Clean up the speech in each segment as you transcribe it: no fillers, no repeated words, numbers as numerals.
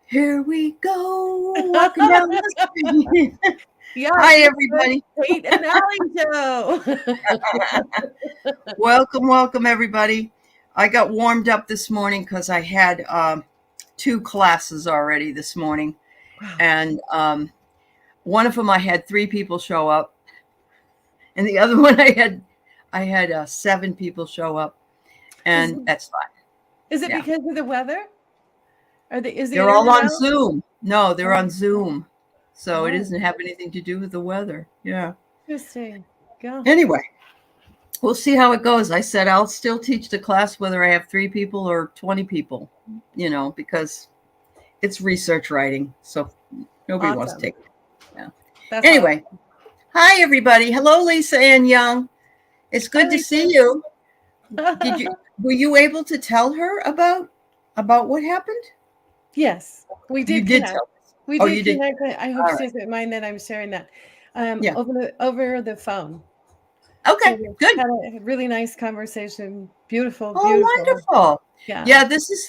Here we go, walking down the street. Yeah, Hi, it's everybody. the Kate and Aley show. Welcome, everybody. I got warmed up this morning because I had two classes already this morning, Wow. and one of them I had three people show up, and the other one I had seven people show up, Is and that's fine. is it Yeah, because of the weather? Is the they're all internet on out? Zoom. No, they're Oh, on Zoom, so it oh, doesn't have anything to do with the weather. Yeah. interesting. Yeah. Anyway, we'll see how it goes. I said I'll still teach the class whether I have three people or 20 people, because it's research writing. So nobody wants to Awesome. take it. Yeah. That's Anyway, awesome. hi everybody. Hello, Lisa Ann Young. It's Hi, good to see Lisa. you. Were you able to tell her about what happened? Yes, we You did did connect. tell us. We Oh, did you did. connect. I hope All she right. doesn't mind that I'm sharing that Yeah. over the phone. So Okay. we Good. had a really nice conversation. Beautiful, Oh, beautiful. wonderful. Yeah. Yeah, this is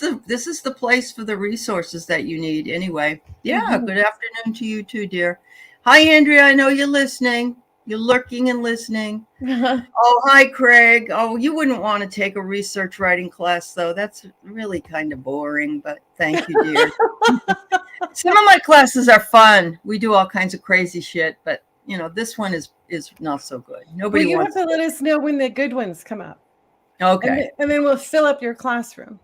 the place for the resources that you need anyway. Yeah, Mhm. good afternoon to you too, dear. Hi, Andrea. I know you're listening. You're lurking and listening. Oh, hi, Craig. Oh, you wouldn't want to take a research writing class, though. That's really kind of boring, but thank you, dear. Some of my classes are fun. We do all kinds of crazy shit, but this one is not so good. Well, Nobody you have wants to let us know when the good ones come up, Okay. and then we'll fill up your classroom.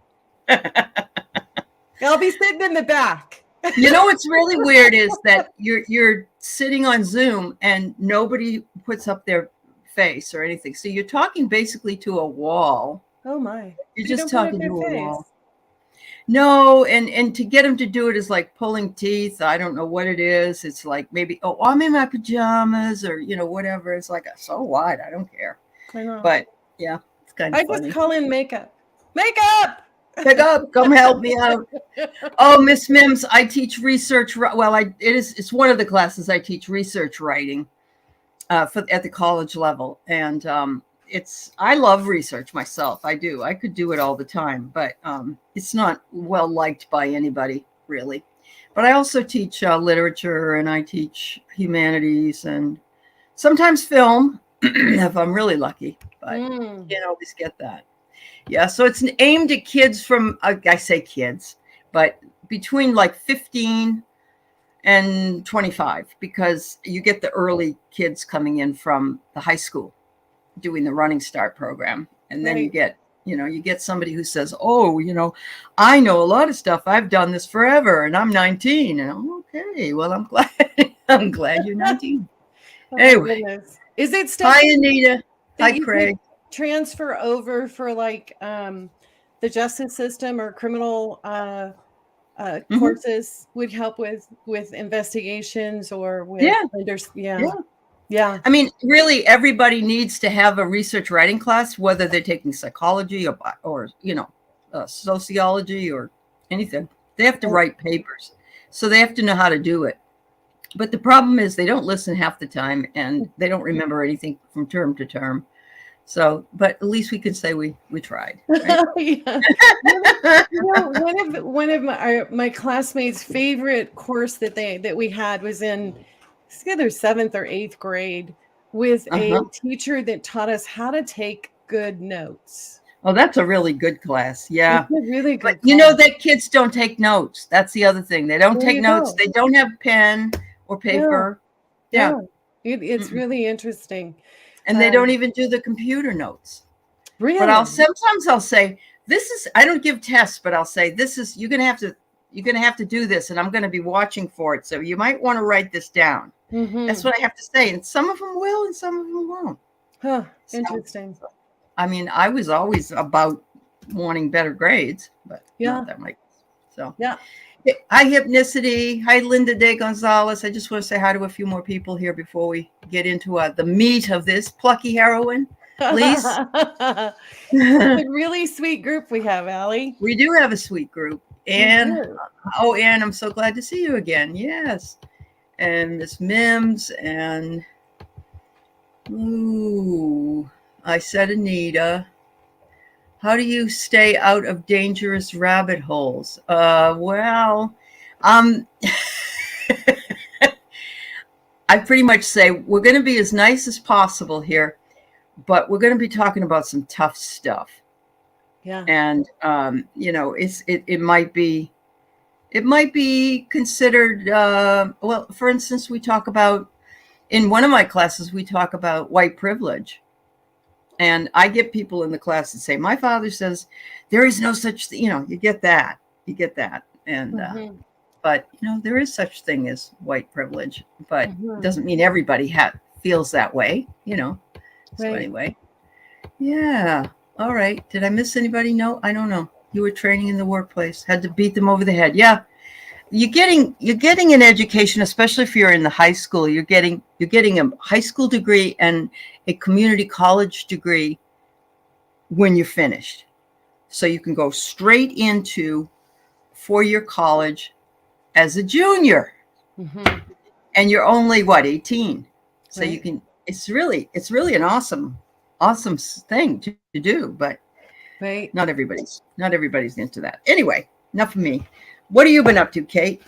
I'll be sitting in the back. What's really weird is that you're sitting on Zoom and nobody puts up their face or anything. So you're talking basically to a wall. Oh my! You're They just don't put up talking to their a wall. face. No, and to get them to do it is like pulling teeth. I don't know what it is. It's like maybe, oh, I'm in my pajamas or whatever. It's like, so what? I don't care. I know. But yeah, it's kind of I just funny. call in makeup. Makeup. Pick up, come help me out. Oh, Miss Mims, I teach research. Well, it's one of the classes I teach research writing at the college level, and I love research myself. I do. I could do it all the time, but it's not well liked by anybody really. But I also teach literature, and I teach humanities, and sometimes film if I'm really lucky. But Mm. can't always get that. Yeah, so it's aimed at kids from, I say kids, but between like 15 and 25, because you get the early kids coming in from the high school doing the Running Start program. And then Right. you get somebody who says, oh, I know a lot of stuff. I've done this forever and I'm 19. And I'm okay. Well, I'm glad. I'm glad you're 19. Oh my Anyway, goodness. Is it stuff hi, Anita. that Hi, you could Craig. transfer over for like the justice system or criminal Hmm. courses would help with investigations or with Yeah. yeah. Yeah. Yeah. I mean, really, everybody needs to have a research writing class, whether they're taking psychology or sociology or anything. They have to Right. write papers, so they have to know how to do it. But the problem is they don't listen half the time, and they don't remember anything from term to term. So, but at least we could say we tried, right? Yeah. One of my classmates' favorite course that we had was in it's either seventh or eighth grade with a Uh-huh. teacher that taught us how to take good notes. Oh, that's a really good class. It's Yeah. a really But good class. that kids don't take notes. That's the other thing. They don't There take you notes. go. They don't have pen or Yeah, paper. Yeah. yeah. It's Mm-mm. really interesting. And they don't Um, even do the computer notes. But I'll really? sometimes I'll say, this is I don't give tests, but I'll say this is you're gonna have to do this and I'm gonna be watching for it. So you might want to write this down. That's Mm-hmm. what I have to say. And some of them will and some of them won't. Huh. So Interesting. I mean, I was always about wanting better grades, but not Yeah. that much. So Yeah. hi, Hypnicity. Hi, Linda De Gonzalez. I just want to say hi to a few more people here before we get into the meat of this plucky heroine. Please. It's We a really sweet group we have, Allie. do have a sweet group. We Anne. do. Oh, Anne, I'm so glad to see you again. Yes. And Miss Mims and ooh, I said Anita. How do you stay out of dangerous rabbit holes? Well, um, I pretty much say we're going to be as nice as possible here, but we're going to be talking about some tough stuff. Yeah. And it might be considered. Well, for instance, we talk about in one of my classes we talk about white privilege. And I get people in the class that say, my father says there is no such thing, you get that. And, but, there is such thing as white privilege, but it doesn't mean everybody feels that way, So anyway, yeah. All right. Did I miss anybody? No, I don't know. You were training in the workplace, had to beat them over the head. Yeah. You're getting an education, especially if you're in the high school. You're getting a high school degree and a community college degree when you're finished. So you can go straight into 4-year college as a junior. And you're only 18. So right. You can, it's really an awesome thing to do, but right. Not everybody's into that. Anyway, enough of me. What have you been up to, Kate?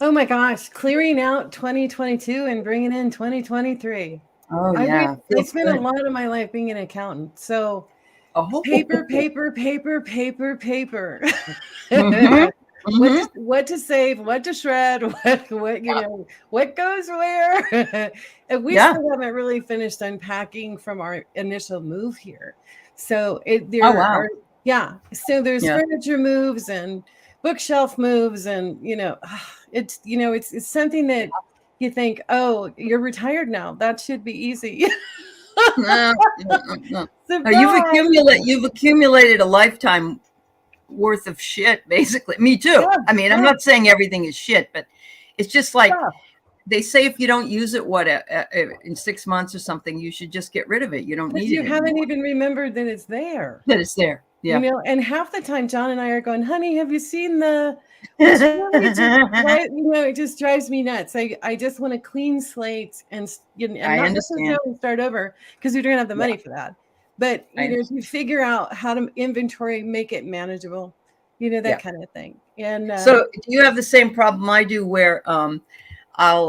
Oh my gosh, clearing out 2022 and bringing in 2023. Oh yeah. I spent a lot of my life being an accountant. So paper. What to save, what to shred, what goes where. And we still haven't really finished unpacking from our initial move here. So so there's furniture moves and bookshelf moves, and it's something that you think, oh, you're retired now, that should be easy. No. You've accumulated a lifetime worth of shit, basically. Me too. I'm not saying everything is shit, but it's just like they say, if you don't use it in 6 months or something, you should just get rid of it. You don't need it. You haven't even remembered that it's there. Yeah. And half the time John and I are going, honey, have you seen the it just drives me nuts. I just want a clean slate and not necessarily start over, because we don't have the money for that. But if you figure out how to inventory, make it manageable, that kind of thing. And so do you have the same problem I do, where I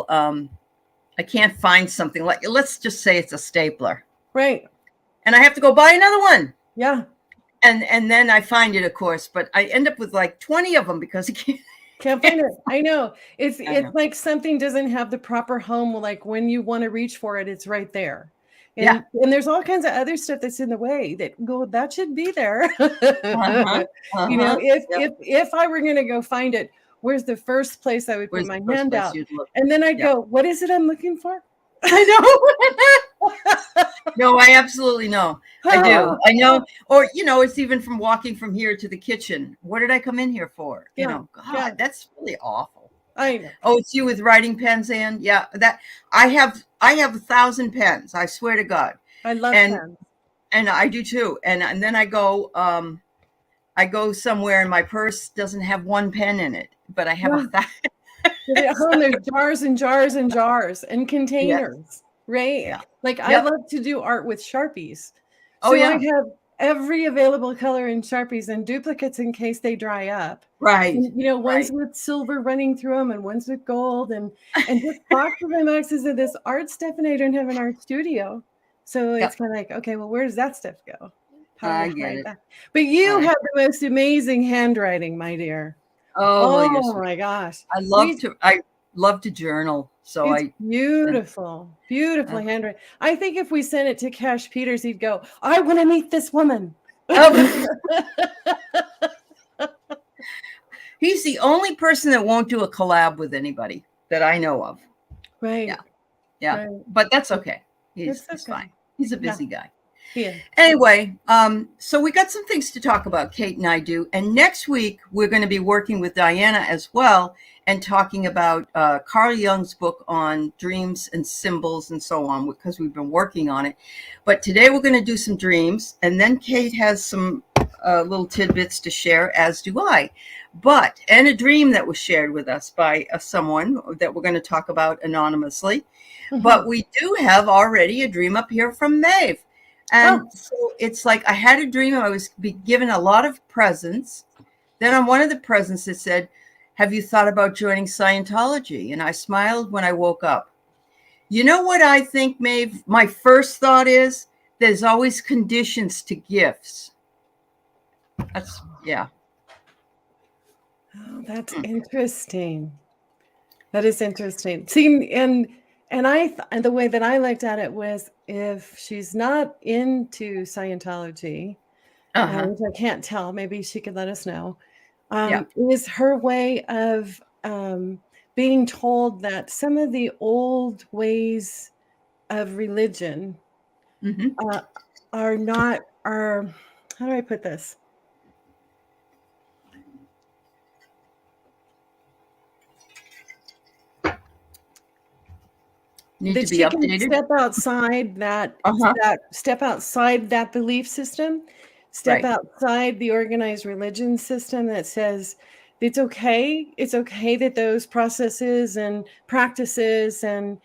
can't find something, like, let's just say it's a stapler. Right. And I have to go buy another one. Yeah. And then I find it, of course, but I end up with like 20 of them because I can't find it. I know. It's like something doesn't have the proper home. Like when you want to reach for it, it's right there. And there's all kinds of other stuff that's in the way that should be there. If I were going to go find it, where's the first place I would put my hand out? And then I'd go, what is it I'm looking for? I know. No, I absolutely know. I do. I know. Or, it's even from walking from here to the kitchen. What did I come in here for? God, that's really awful. I know. Oh, it's you with writing pens, Ann? Yeah, that I have 1,000 pens. I swear to God. I love pens. And I do too. And then I go somewhere and my purse doesn't have one pen in it, but I have 1,000. At home, there's jars and jars and jars and containers, right? Yeah. Like I love to do art with Sharpies. So I have every available color in Sharpies and duplicates in case they dry up. Right. And, ones with silver running through them and ones with gold, and just boxes and boxes of this art stuff, and I don't have an art studio. So it's kind of like, okay, well, where does that stuff go? I get it. But you have the most amazing handwriting, my dear. Oh my gosh. I love to journal. So it's beautiful handwriting. I think if we sent it to Cash Peters, he'd go, I want to meet this woman. He's the only person that won't do a collab with anybody that I know of. Right. Yeah. Right. But that's okay. He's fine. He's a busy guy. Yeah. Anyway, so we got some things to talk about, Kate and I do. And next week, we're going to be working with Diana as well and talking about Carl Jung's book on dreams and symbols and so on, because we've been working on it. But today we're going to do some dreams. And then Kate has some little tidbits to share, as do I. And a dream that was shared with us by someone that we're going to talk about anonymously. Mm-hmm. But we do have already a dream up here from Maeve. And so it's like I had a dream. I was given a lot of presents. Then on one of the presents, it said, "Have you thought about joining Scientology?" And I smiled when I woke up. You know what I think, Maeve? My first thought is there's always conditions to gifts. That's, yeah. Oh, that's interesting. That is interesting. See, and the way that I looked at it was, if she's not into Scientology, which I can't tell, maybe she could let us know, is her way of being told that some of the old ways of religion are not, how do I put this? Need that to be she updated. can step outside that belief system, outside the organized religion system that says it's okay that those processes and practices and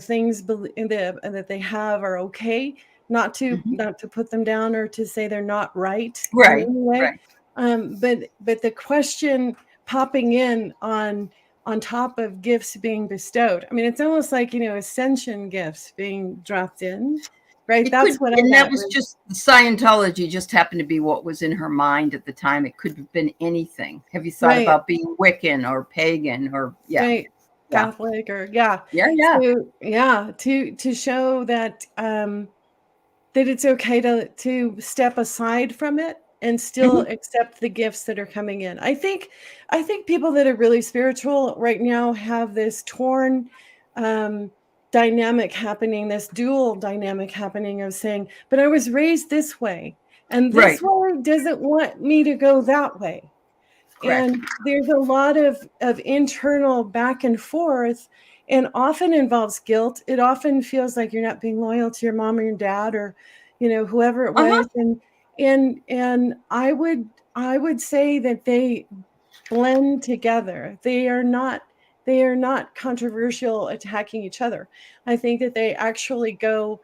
things that they have are okay, not to put them down or to say they're not right in any way. But the question popping in on top of gifts being bestowed, I mean, it's almost like ascension gifts being dropped in, right? That's what I got. And that was just Scientology. Just happened to be what was in her mind at the time. It could have been anything. Have you thought about being Wiccan or pagan or Catholic or to show that that it's okay to step aside from it and still accept the gifts that are coming in. I think people that are really spiritual right now have this torn dynamic happening, this dual dynamic happening of saying, but I was raised this way, and this way doesn't want me to go that way. And there's a lot of internal back and forth, and often involves guilt. It often feels like you're not being loyal to your mom or your dad or whoever it was. And I would say that they blend together. They are not controversial, attacking each other. I think that they actually go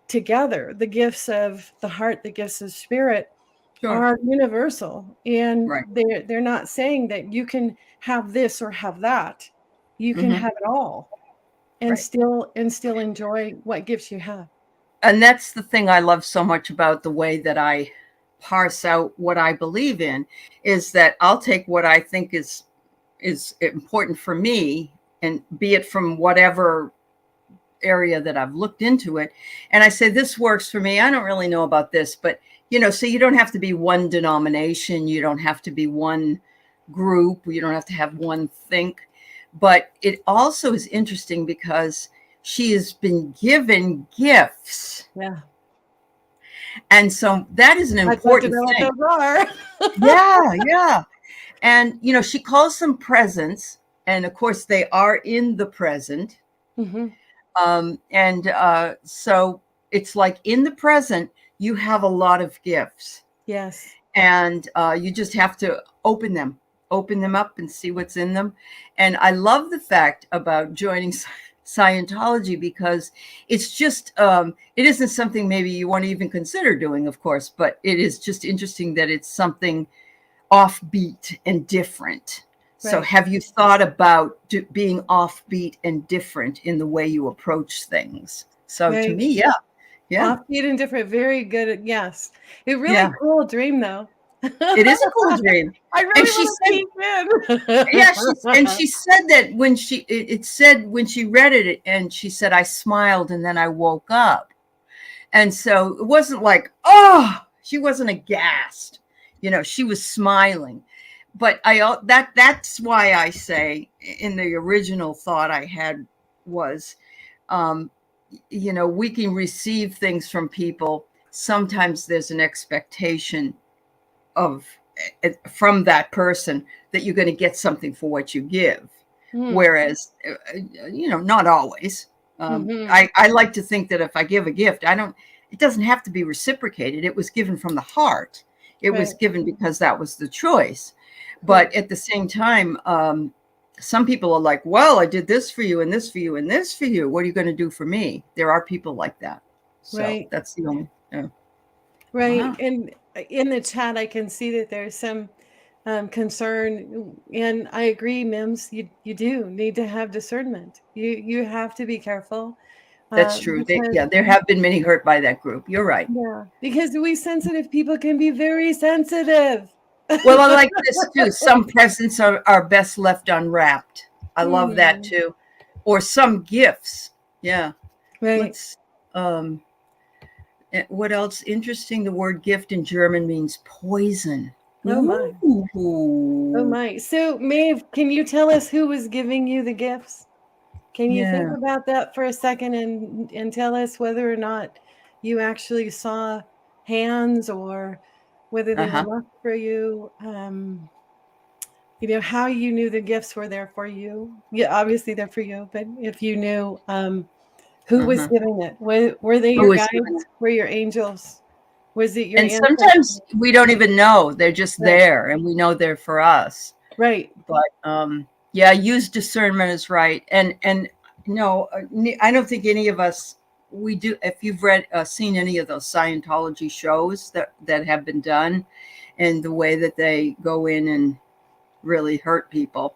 together. The gifts of the heart, the gifts of spirit are universal, and they're not saying that you can have this or have that. You can have it all and still enjoy what gifts you have. And that's the thing I love so much about the way that I parse out what I believe in, is that I'll take what I think is important for me, and be it from whatever area that I've looked into it, and I say, this works for me. I don't really know about this, but so you don't have to be one denomination, you don't have to be one group, you don't have to have one think. But it also is interesting because she has been given gifts. Yeah. And so that is an important thing. Yeah. And, she calls them presents. And of course, they are in the present. So it's like in the present, you have a lot of gifts. Yes. And you just have to open them up and see what's in them. And I love the fact about joining Scientology, because it's just, it isn't something maybe you want to even consider doing, of course, but it is just interesting that it's something offbeat and different. So have you thought about being offbeat and different in the way you approach things? So to me, offbeat and different. Very good. Yes. It really cool dream though. It is a cool dream. I really want to peek in. And she said that when she read it, and she said, I smiled and then I woke up. And so it wasn't like, she wasn't aghast. She was smiling. But that's why I say, in the original thought I had was, we can receive things from people. Sometimes there's an expectation from that person that you're going to get something for what you give. Whereas, not always. I like to think that if I give a gift, it doesn't have to be reciprocated. It was given from the heart. It was given because that was the choice. But at the same time, some people are like, well, I did this for you and this for you and this for you. What are you going to do for me? There are people like that. So that's the only. Yeah. Right. Wow. And in the chat, I can see that there's some concern, and I agree, Mims. You do need to have discernment. You have to be careful That's true. because There have been many hurt by that group. You're right. because we sensitive people can be very sensitive. Well, I like this too. Some presents are best left unwrapped. I love that too. Or some gifts. Yeah. Right. Let's what else interesting? The word gift in German means poison. Oh my. Ooh. Oh my. So Maeve, can you tell us who was giving you the gifts? Can you think about that for a second and tell us whether or not you actually saw hands or whether they were left for you? You know, how you knew the gifts were there for you. Yeah, obviously they're for you, but if you knew who was giving it, were they your guides? Were your angels? Was it your ancestors? Sometimes we don't even know. They're just there, and we know they're for us. Right. But yeah, use discernment is right. And no, I don't think any of us, we do. If you've seen any of those Scientology shows that have been done, and the way that they go in and really hurt people,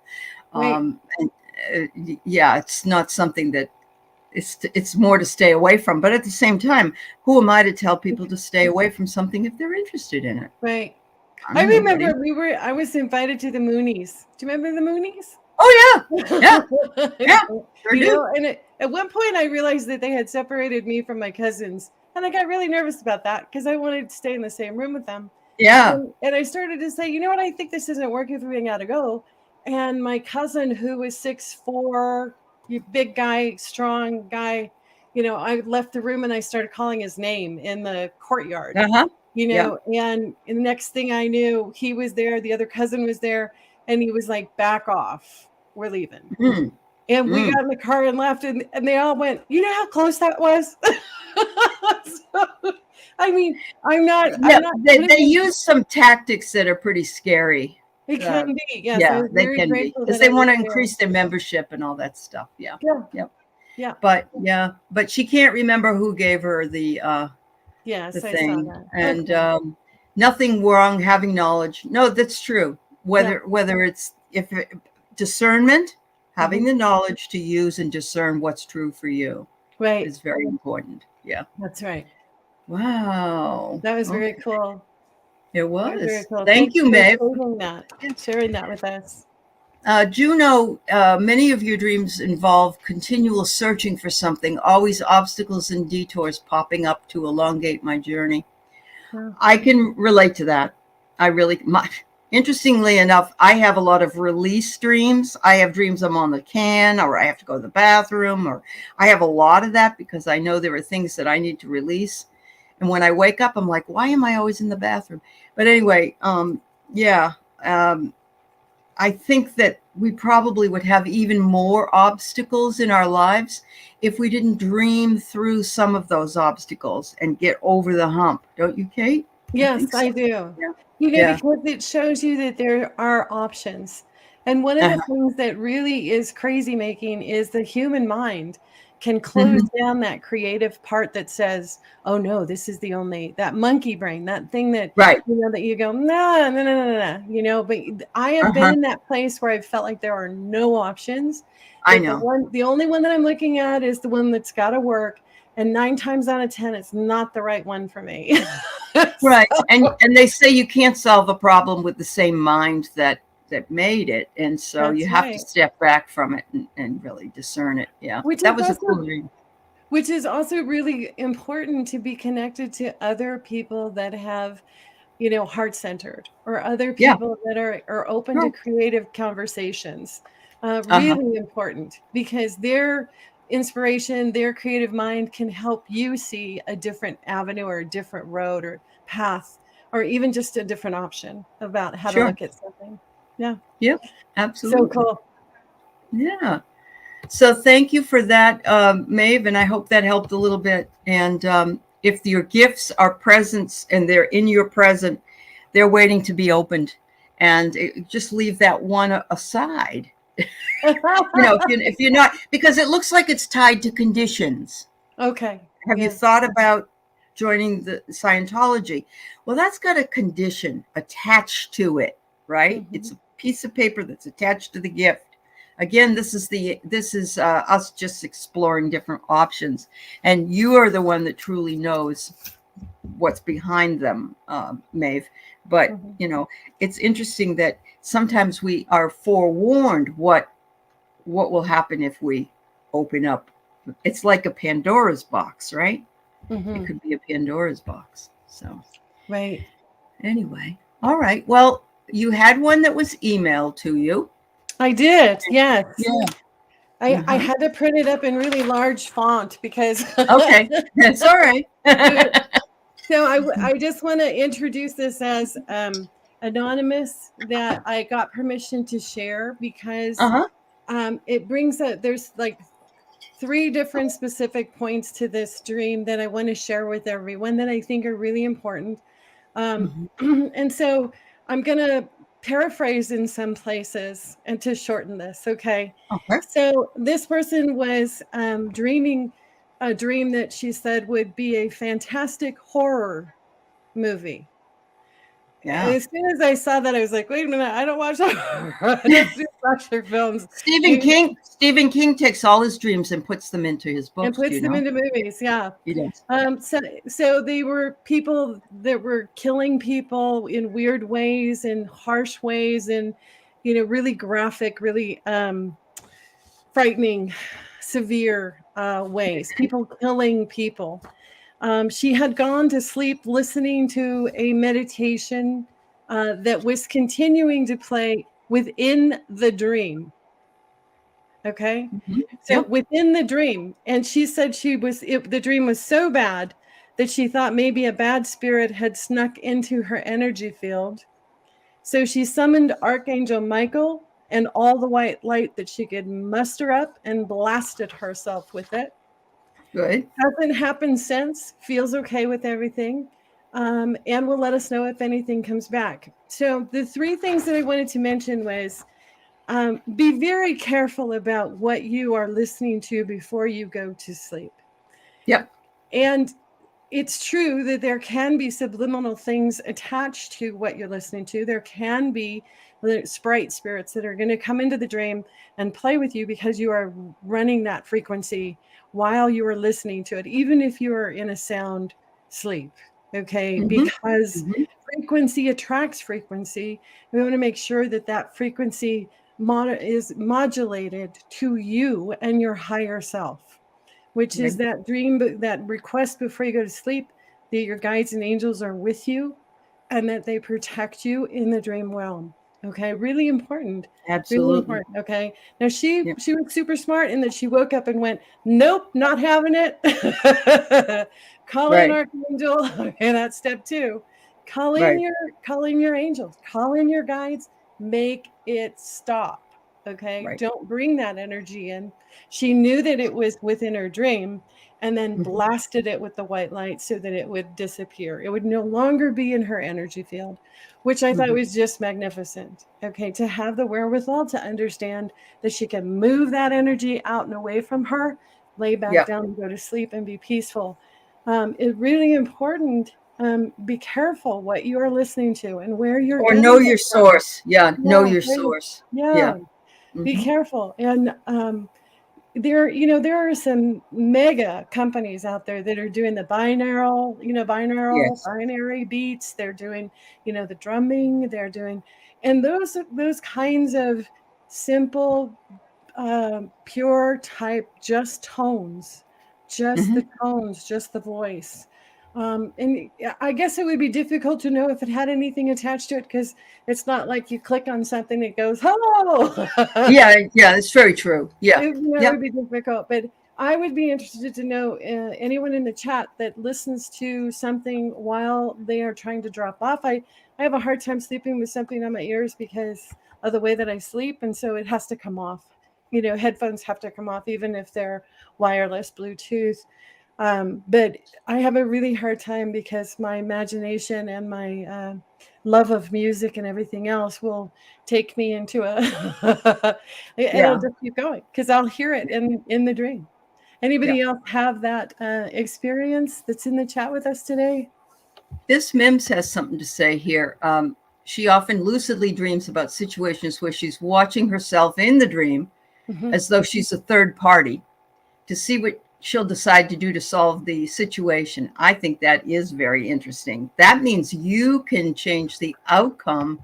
and yeah, it's not something that it's more to stay away from. But at the same time, who am I to tell people to stay away from something if they're interested in it? Right. I remember I was invited to the Moonies. Do you remember the Moonies? Oh yeah. Sure you do. know, and at one point I realized that they had separated me from my cousins, and I got really nervous about that because I wanted to stay in the same room with them. Yeah. And I started to say, you know what, I think this isn't working for me. I gotta go. And my cousin, who was 6'4", big guy, strong guy, you know, I left the room and I started calling his name in the courtyard. You know, and the next thing I knew, he was there, the other cousin was there, and he was like, back off, we're leaving. And we got in the car and left, and they all went, you know how close that was? So, I mean, they use some tactics that are pretty scary. It can be, yes. Yeah, they can be, because they want to increase their membership and all that stuff. Yeah. But she can't remember who gave her the thing. And nothing wrong having knowledge. No, that's true. Whether it's discernment, having the knowledge to use and discern what's true for you, is very important. Yeah, that's right. Wow, that was very cool. It was. Very cool. Thank you, Maeve, for sharing that with us. Juno, many of your dreams involve continual searching for something, always obstacles and detours popping up to elongate my journey. I can relate to that. Interestingly enough, I have a lot of release dreams. I have dreams I'm on the can, or I have to go to the bathroom, or I have a lot of that because I know there are things that I need to release. And when I wake up, I'm like, why am I always in the bathroom? But anyway, I think that we probably would have even more obstacles in our lives if we didn't dream through some of those obstacles and get over the hump. Don't you, Kate? Yes, I do. Yeah. You know, because it shows you that there are options. And one of the things that really is crazy making is the human mind can close down that creative part that says, oh no, this is the only, that monkey brain, that thing that, you know, that you go, no, you know, but I have been in that place where I felt like there are no options. I know. The only one that I'm looking at is the one that's got to work. And 9 times out of 10, it's not the right one for me. Right. And they say you can't solve a problem with the same mind that made it. And so you have to step back from it and really discern it. Yeah. That was a cool dream. Which is also really important, to be connected to other people that have, you know, heart-centered, or other people that are open to creative conversations. Really important, because their inspiration, their creative mind can help you see a different avenue or a different road or path, or even just a different option about how to look at something. Yeah. Yep. Absolutely. So cool. Yeah. So thank you for that, Maeve, and I hope that helped a little bit. And if your gifts are presents and they're in your present, they're waiting to be opened. And just leave that one aside. You know, if you're not, because it looks like it's tied to conditions. Okay. Have you thought about joining the Scientology. Well, that's got a condition attached to it, right? Mm-hmm. It's a piece of paper that's attached to the gift. Again, this is us just exploring different options, and you are the one that truly knows what's behind them, Maeve. But it's interesting that sometimes we are forewarned what will happen if we open up. It's like a Pandora's box, right? It could be a Pandora's box. So, right. Anyway, all right. Well, you had one that was emailed to you. I did, yes. Yeah. I had to print it up in really large font because. Okay, that's all right. So I just want to introduce this as anonymous, that I got permission to share because it brings up, there's like 3 different specific points to this dream that I want to share with everyone that I think are really important. And so I'm going to paraphrase in some places and to shorten this. Okay. So this person was dreaming a dream that she said would be a fantastic horror movie. Yeah. As soon as I saw that, I was like, wait a minute, I don't watch I don't do slasher films. Stephen King takes all his dreams and puts them into his books. And puts them into movies, yeah. He does. So they were people that were killing people in weird ways, in harsh ways, and really graphic, really frightening, severe ways. People killing people. She had gone to sleep listening to a meditation that was continuing to play within the dream. Okay. So within the dream, and she said the dream was so bad that she thought maybe a bad spirit had snuck into her energy field. So she summoned Archangel Michael and all the white light that she could muster up and blasted herself with it. Good. Hasn't happened since. Feels okay with everything. And will let us know if anything comes back. So the 3 things that I wanted to mention was be very careful about what you are listening to before you go to sleep. Yep. And it's true that there can be subliminal things attached to what you're listening to. There can be sprite spirits that are going to come into the dream and play with you because you are running that frequency while you are listening to it, even if you are in a sound sleep. Okay. Because frequency attracts frequency. We want to make sure that frequency is modulated to you and your higher self, which is that dream, that request before you go to sleep, that your guides and angels are with you and that they protect you in the dream realm. Okay. Really important. Absolutely. Really important. Okay. Now she was super smart in that she woke up and went, nope, not having it. Call in Archangel. And that's step 2. Call in your angels, call in your guides, make it stop. Okay. Don't bring that energy in. She knew that it was within her dream and then blasted it with the white light so that it would disappear. It would no longer be in her energy field, which I thought was just magnificent. Okay. To have the wherewithal to understand that she can move that energy out and away from her, lay back down and go to sleep and be peaceful. It's really important. Be careful what you are listening to and where you're or know your source. Know your source. Be careful. And there are some mega companies out there that are doing the binary beats. They're doing, the drumming, they're doing, and those kinds of simple, pure type, just tones, just the tones, just the voice. And I guess it would be difficult to know if it had anything attached to it because it's not like you click on something that goes, hello. Yeah, it's very true. Yeah. It would be difficult. But I would be interested to know anyone in the chat that listens to something while they are trying to drop off. I have a hard time sleeping with something on my ears because of the way that I sleep. And so it has to come off. Headphones have to come off, even if they're wireless, Bluetooth. But I have a really hard time because my imagination and my love of music and everything else will take me into it'll just keep going because I'll hear it in the dream. Anybody else have that experience that's in the chat with us today? This Mims has something to say here. She often lucidly dreams about situations where she's watching herself in the dream as though she's a third party to see what she'll decide to do to solve the situation. I think that is very interesting. That means you can change the outcome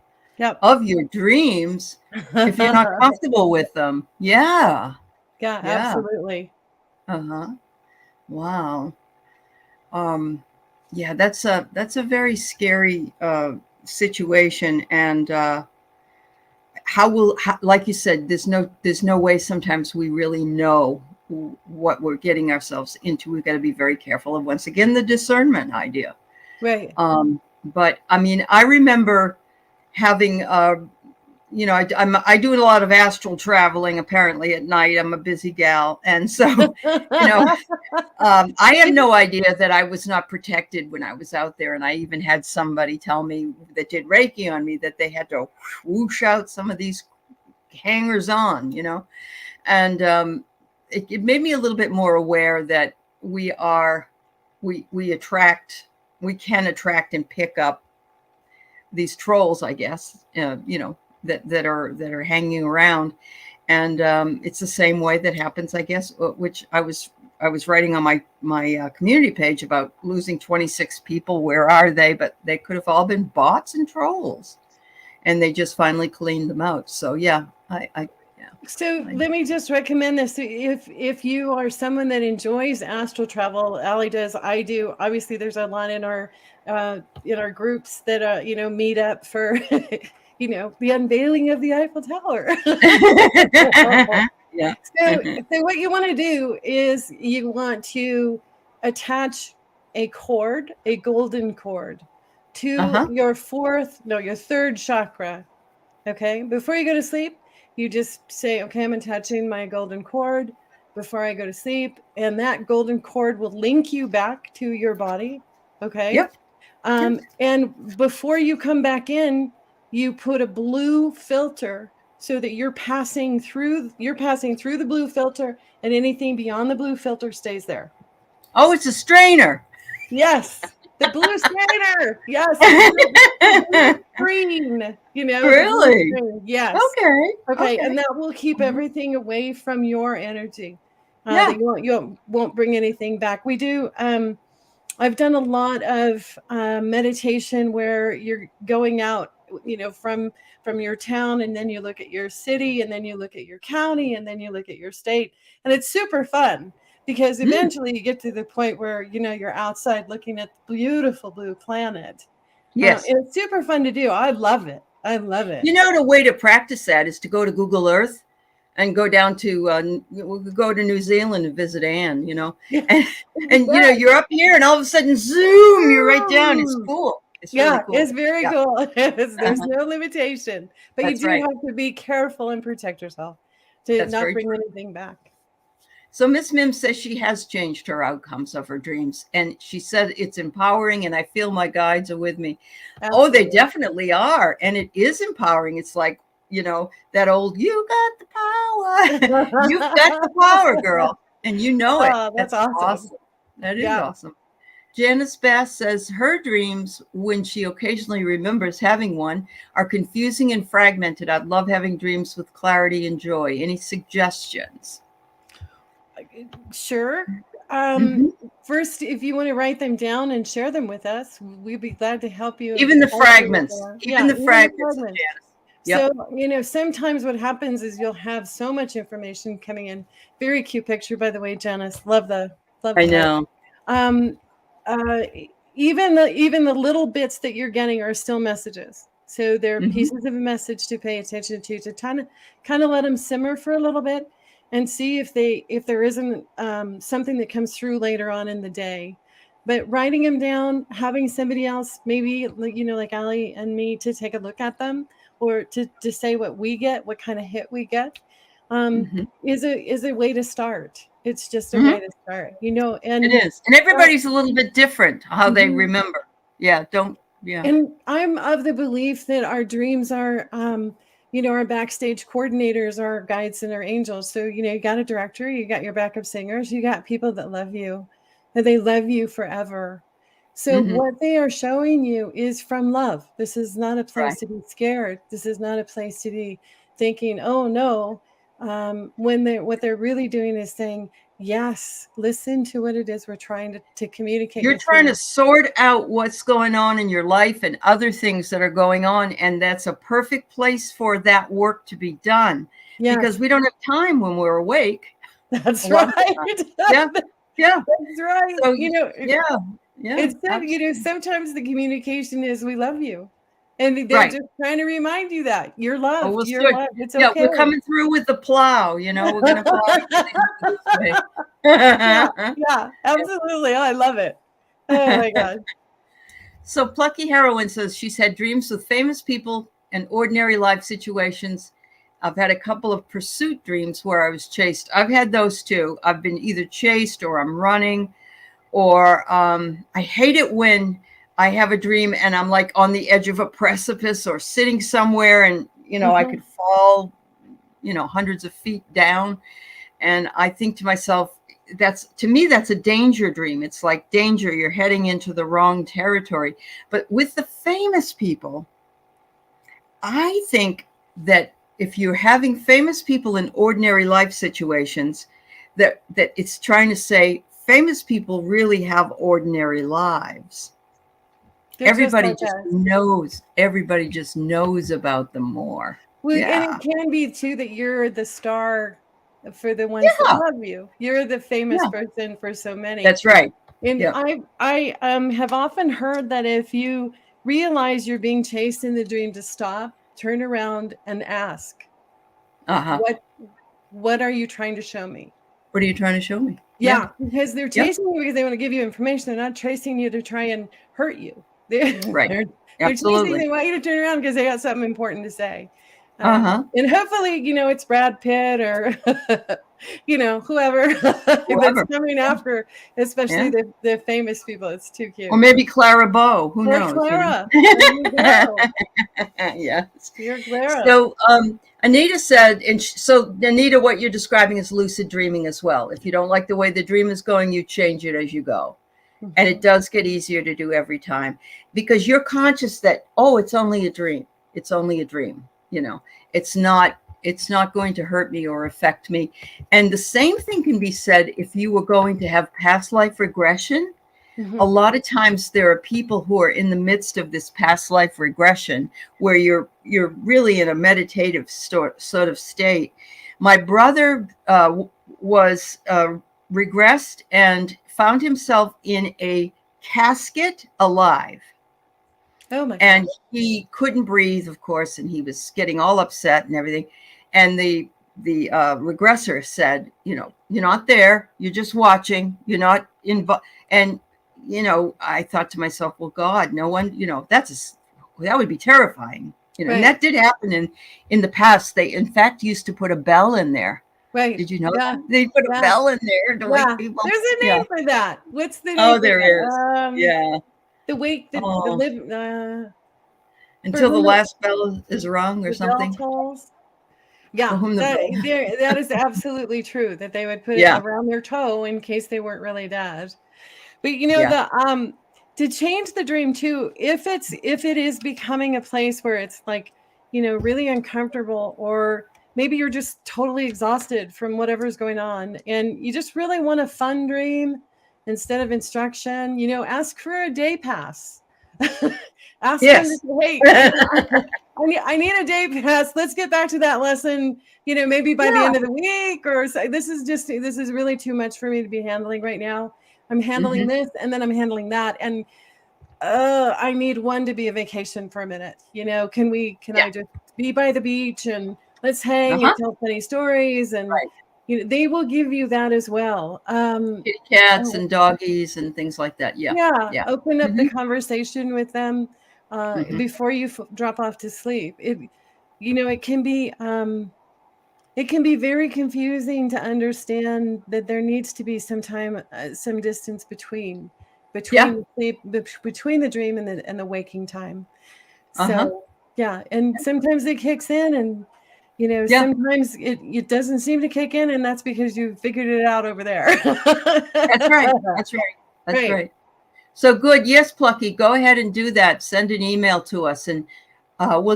of your dreams if you're not comfortable with them. Yeah. Yeah, absolutely. Wow. Yeah, that's a very scary situation. And like you said, there's no way sometimes we really know what we're getting ourselves into. We've got to be very careful of, once again, the discernment idea. Right. But I mean, I remember having I do a lot of astral traveling apparently at night. I'm a busy gal. And so, I had no idea that I was not protected when I was out there. And I even had somebody tell me that did Reiki on me that they had to whoosh out some of these hangers on, and it made me a little bit more aware that we can attract and pick up these trolls, I guess, that are hanging around. And it's the same way that happens, I guess, which I was writing on my community page about losing 26 people. Where are they? But they could have all been bots and trolls, and they just finally cleaned them out. So yeah, So let me just recommend this. If you are someone that enjoys astral travel, Aley does, I do. Obviously, there's a lot in our groups that meet up for the unveiling of the Eiffel Tower. Yeah. So what you want to do is you want to attach a golden cord to your third chakra. Okay, before you go to sleep, you just say, okay, I'm attaching my golden cord before I go to sleep. And that golden cord will link you back to your body. Okay. Yep. And before you come back in, you put a blue filter so that you're passing through the blue filter, and anything beyond the blue filter stays there. Oh, it's a strainer. Yes. The blue strainer. Yes. Green. Really? Yes. Okay. And that will keep everything away from your energy. You won't bring anything back. We do. I've done a lot of meditation where you're going out, from your town, and then you look at your city, and then you look at your county, and then you look at your state, and it's super fun. Because eventually you get to the point where, you're outside looking at the beautiful blue planet. Yes. It's super fun to do. I love it. The way to practice that is to go to Google Earth and go down to, go to New Zealand and visit Anne, and you're up here and all of a sudden, zoom, you're right down. It's cool. It's really cool. It's very cool. There's no limitation, but you do have to be careful and protect yourself to not bring anything back. So Miss Mims says she has changed her outcomes of her dreams. And she said it's empowering, and I feel my guides are with me. Absolutely. Oh, they definitely are. And it is empowering. It's like, that old, you got the power. You've got the power, girl. And you know it. Oh, that's awesome. That is awesome. Janice Bass says her dreams, when she occasionally remembers having one, are confusing and fragmented. I'd love having dreams with clarity and joy. Any suggestions? Sure. First, if you want to write them down and share them with us, we'd be glad to help you. Even the fragments. Even the fragments. Yep. So, sometimes what happens is you'll have so much information coming in. Very cute picture, by the way, Janice. Love the. I know. Even the little bits that you're getting are still messages. So they're pieces of a message to pay attention to kind of let them simmer for a little bit. And see if there isn't something that comes through later on in the day. But writing them down, having somebody else, maybe like Aley and me, to take a look at them, or to say what we get, what kind of hit we get, is a way to start. It's just a way to start, and it is. And everybody's a little bit different how they remember. Yeah. And I'm of the belief that our dreams are our backstage coordinators are our guides and our angels. So, you got a director, you got your backup singers, you got people that love you, and they love you forever. So what they are showing you is from love. This is not a place to be scared. This is not a place to be thinking, oh no. What they're really doing is saying, yes, listen to what it is we're trying to communicate. You're trying to sort out what's going on in your life and other things that are going on. And that's a perfect place for that work to be done. Yes. Because we don't have time when we're awake. That's right. Yeah. Yeah. That's right. So, yeah. It's that, sometimes the communication is we love you. And they're just trying to remind you that you're loved. You're loved. It's okay. Yeah, we're coming through with the plow. We're going to plow. Yeah, absolutely. Oh, I love it. Oh my God. So Plucky Heroine says she's had dreams with famous people and ordinary life situations. I've had a couple of pursuit dreams where I was chased. I've had those too. I've been either chased or I'm running, or I hate it when I have a dream and I'm like on the edge of a precipice or sitting somewhere and, I could fall, hundreds of feet down. And I think to myself, to me, that's a danger dream. It's like danger. You're heading into the wrong territory. But with the famous people, I think that if you're having famous people in ordinary life situations, that it's trying to say famous people really have ordinary lives. Everybody just knows about them more. Well, and it can be too that you're the star for the ones that love you. You're the famous person for so many. That's right. And I have often heard that if you realize you're being chased in the dream, to stop, turn around, and ask, what are you trying to show me? What are you trying to show me? Yeah, because they're chasing you because they want to give you information. They're not chasing you to try and hurt you. They're Absolutely. They want you to turn around because they got something important to say. And hopefully, it's Brad Pitt or, whoever that's coming after, especially the famous people. It's too cute. Or maybe Clara Bow. Who knows? Clara. There you go. Yes. You're Clara. So Anita said, so Anita, what you're describing is lucid dreaming as well. If you don't like the way the dream is going, you change it as you go. And it does get easier to do every time because you're conscious that, it's only a dream. It's only a dream. It's not going to hurt me or affect me. And the same thing can be said if you were going to have past life regression. A lot of times there are people who are in the midst of this past life regression where you're really in a meditative sort of state. My brother was regressed and found himself in a casket alive. Oh my God. And he couldn't breathe, of course, and he was getting all upset and everything. And the regressor said, you're not there. You're just watching. You're not involved. And, I thought to myself, well, God, no one, that would be terrifying. And that did happen in the past. They, in fact, used to put a bell in there. Right. Did you know that? They put a bell in there to wake people. There's a name for that. What's the name? Oh, there is. The wake, the live. Until the last bell is rung or something. Yeah, that is absolutely true. That they would put it around their toe in case they weren't really dead. But to change the dream too, if it is becoming a place where it's like, really uncomfortable, or maybe you're just totally exhausted from whatever's going on and you just really want a fun dream instead of instruction, ask for a day pass. Ask them to say, hey, I need a day pass. Let's get back to that lesson, maybe by the end of the week, or this is really too much for me to be handling right now. I'm handling this and then I'm handling that. And I need one to be a vacation for a minute. Can I just be by the beach and let's hang and tell funny stories, and they will give you that as well. Kitty cats and doggies and things like that. Yeah. Open up the conversation with them before you drop off to sleep. It can be very confusing to understand that there needs to be some time, some distance between sleep, between the dream and the waking time. So Yeah. And sometimes it kicks in, and sometimes it doesn't seem to kick in, and that's because you figured it out over there. That's right. That's right. That's right. So good. Yes, Plucky, go ahead and do that. Send an email to us, and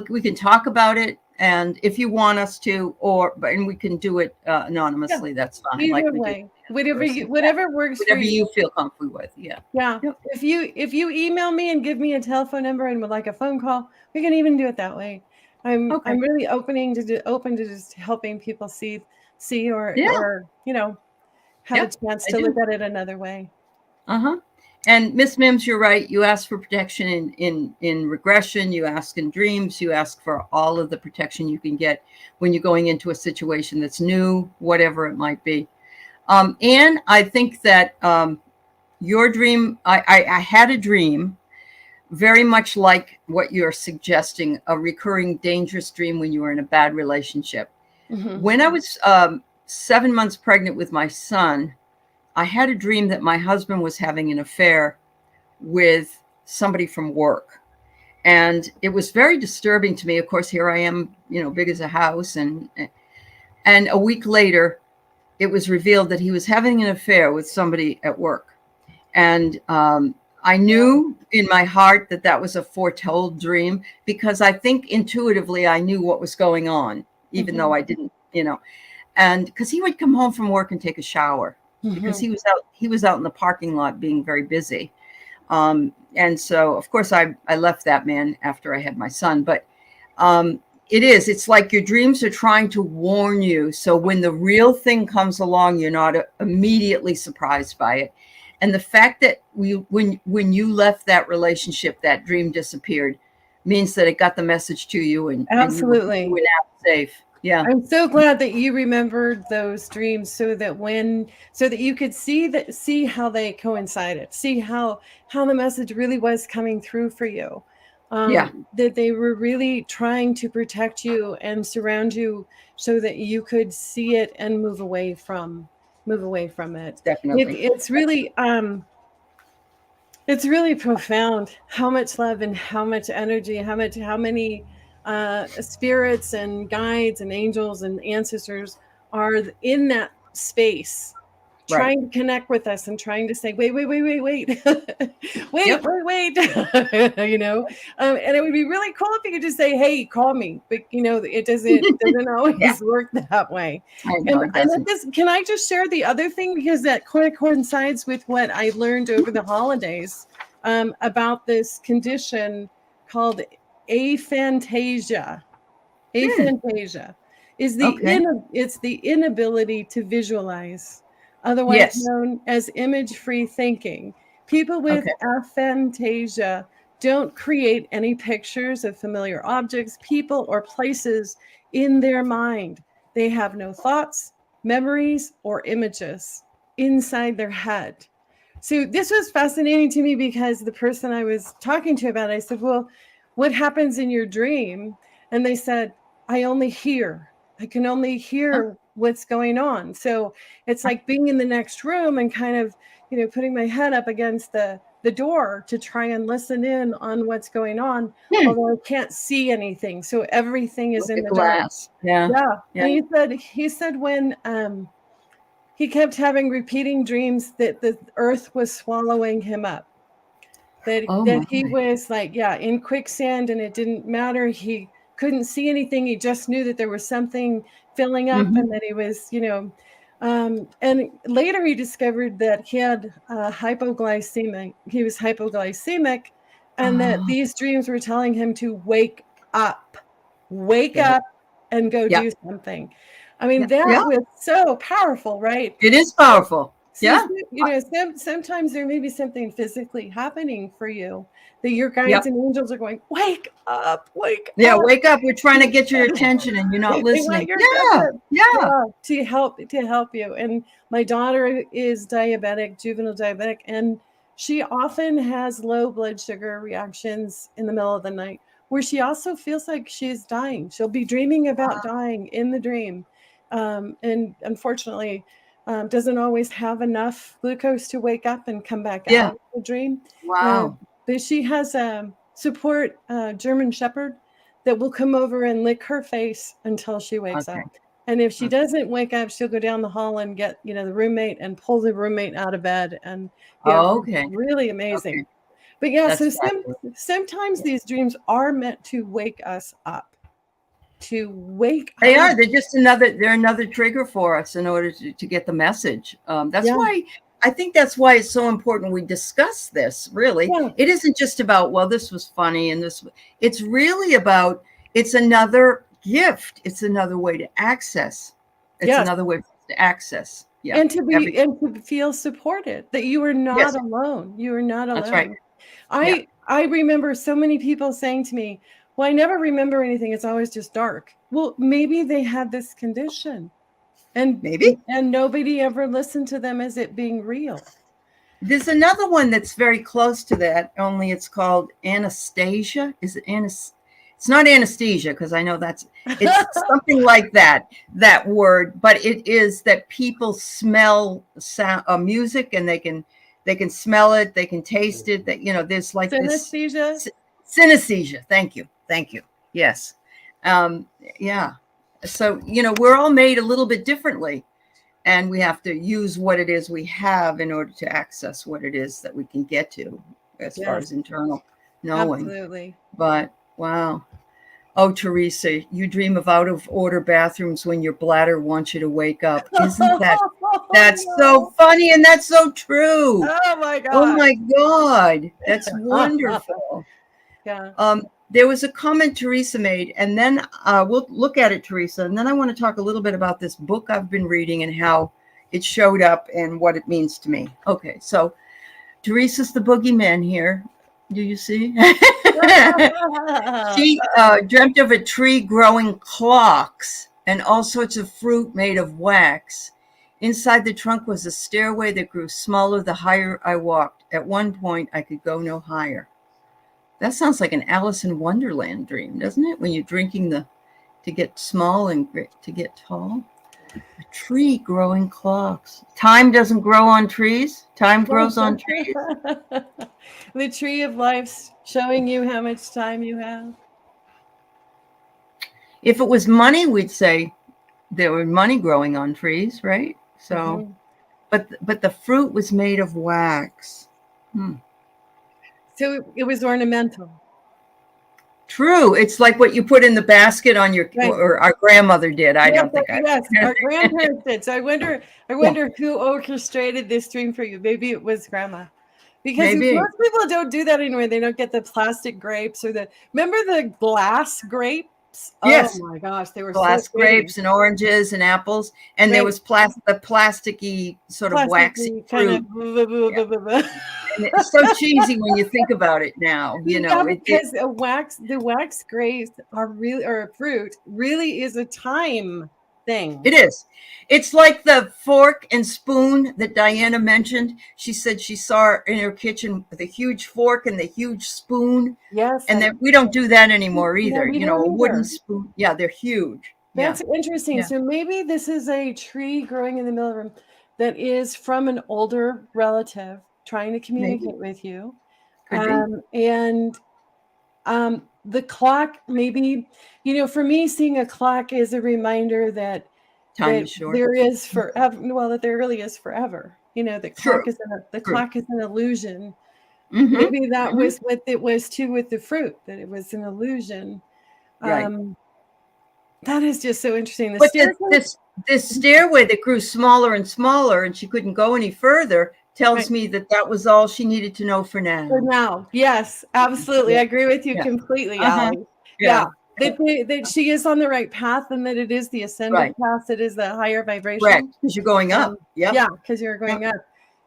we can talk about it. And if you want us to, and we can do it anonymously. That's fine. Either way, whatever works for you. Whatever you feel comfortable with. Yeah. Yeah. Yep. If you email me and give me a telephone number and would like a phone call, we can even do it that way. I'm really open to just helping people see or have a chance to look at it another way. And Miss Mims, you're right. You ask for protection in regression. You ask in dreams. You ask for all of the protection you can get when you're going into a situation that's new, whatever it might be. Anne, I think that your dream, I had a dream very much like what you're suggesting, a recurring dangerous dream when you were in a bad relationship. Mm-hmm. When I was 7 months pregnant with my son, I had a dream that my husband was having an affair with somebody from work. And it was very disturbing to me. Of course, here I am, big as a house. And a week later, it was revealed that he was having an affair with somebody at work. And I knew in my heart that was a foretold dream, because I think intuitively I knew what was going on, even mm-hmm. though I didn't, and because he would come home from work and take a shower. Mm-hmm. Because he was out in the parking lot being very busy. And so, of course, I left that man after I had my son. But it's like your dreams are trying to warn you. So when the real thing comes along, you're not immediately surprised by it. And the fact that when you left that relationship, that dream disappeared, means that it got the message to you. And absolutely, you were now safe. Yeah. I'm so glad that you remembered those dreams so that you could see how they coincided, see how the message really was coming through for you. That they were really trying to protect you and surround you so that you could see it and move away from it. Definitely. It's really profound how much love and how much energy, how many spirits and guides and angels and ancestors are in that space, trying to connect with us and trying to say, wait, wait. wait, and it would be really cool if you could just say, hey, call me. But it doesn't always work that way. Can I just share the other thing, because that coincides with what I learned over the holidays about this condition called aphantasia. Aphantasia is it's the inability to visualize, otherwise known as image-free thinking. People with aphantasia don't create any pictures of familiar objects, people, or places in their mind. They have no thoughts, memories, or images inside their head. So this was fascinating to me, because the person I was talking to about it, I said, well, what happens in your dream? And they said, I can only hear what's going on. So it's like being in the next room and kind of, putting my head up against the door to try and listen in on what's going on, although I can't see anything. So everything is in the glass. Dark. Yeah. And he said when he kept having repeating dreams that the earth was swallowing him up. That he was in quicksand, and it didn't matter. He couldn't see anything. He just knew that there was something filling up, and that he was, and later he discovered that he had hypoglycemic. He was hypoglycemic, and that these dreams were telling him to wake up, and go do something. I mean, that was so powerful, right? It is powerful. So, sometimes there may be something physically happening for you that your guides and angels are going, wake up. Yeah, wake up. We're trying to get your attention and you're not listening. To help you. And my daughter is diabetic, juvenile diabetic, and she often has low blood sugar reactions in the middle of the night, where she also feels like she's dying. She'll be dreaming about dying in the dream. And unfortunately, doesn't always have enough glucose to wake up and come back out of the dream. Wow. But she has a support German Shepherd that will come over and lick her face until she wakes Okay. up. And if she doesn't wake up, she'll go down the hall and get, the roommate and pull the roommate out of bed. And Okay. really amazing. Okay. But yeah, That's so sometimes these dreams are meant to wake us up. To wake They up. are. They're another trigger for us in order to get the message. That's why I think that's why it's so important we discuss this, really. Yeah. It isn't just about, well, this was funny and it's really about, it's another gift. It's another way to access. It's another way to access. Yeah. And to feel supported, that you are not alone. You are not alone. That's right. I remember so many people saying to me, well, I never remember anything. It's always just dark. Well, maybe they had this condition and nobody ever listened to them as it being real. There's another one that's very close to that, only it's called Anastasia. Is it It's not anesthesia, because I know it's something like that word, but it is that people smell music and they can smell it, they can taste it, that, there's like synesthesia. Synesthesia. Thank you. Yes. Yeah. So, we're all made a little bit differently, and we have to use what it is we have in order to access what it is that we can get to as far as internal knowing. Absolutely. But wow. Oh, Teresa, you dream of out of order bathrooms when your bladder wants you to wake up. Isn't that's so funny, and that's so true. Oh my God. Oh my God. That's wonderful. Yeah. There was a comment Teresa made, and then we'll look at it, Teresa, and then I want to talk a little bit about this book I've been reading and how it showed up and what it means to me. Okay, so Teresa's the boogeyman here. Do you see? She dreamt of a tree growing clocks and all sorts of fruit made of wax. Inside the trunk was a stairway that grew smaller the higher I walked. At one point, I could go no higher. That sounds like an Alice in Wonderland dream, doesn't it? When you're drinking to get small and to get tall. A tree growing clocks. Time doesn't grow on trees. Time grows on trees. The tree of life's showing you how much time you have. If it was money, we'd say there was money growing on trees, right? So, but the fruit was made of wax. So it was ornamental. True. It's like what you put in the basket on your, or our grandmother did. I don't think our grandparents did. So I wonder who orchestrated this dream for you. Maybe it was grandma. Because most people don't do that anymore. They don't get the plastic grapes remember the glass grapes? Yes. Oh my gosh, they were glass grapes and oranges and apples, and there was the plasticky sort of waxy fruit. And it's so cheesy when you think about it now. Because the wax grapes or fruit really is a time thing. It is. It's like the fork and spoon that Diana mentioned. She said she saw in her kitchen the huge fork and the huge spoon. Yes. And that we don't do that anymore either. A wooden spoon. Yeah, they're huge. That's interesting. Yeah. So maybe this is a tree growing in the middle of the room that is from an older relative trying to communicate with you. And the clock, maybe, for me, seeing a clock is a reminder that time is short. There is forever. Well, that there really is forever. The clock is an illusion. Mm-hmm. Maybe that was what it was too with the fruit, that it was an illusion. Right. That is just so interesting. But this stairway that grew smaller and smaller, and she couldn't go any further, tells me that was all she needed to know for now. For now, yes, absolutely. I agree with you completely, Aley. Yeah. That she is on the right path, and that it is the ascended path. It is the higher vibration. Correct, because you're going up. Yeah, because you're going up.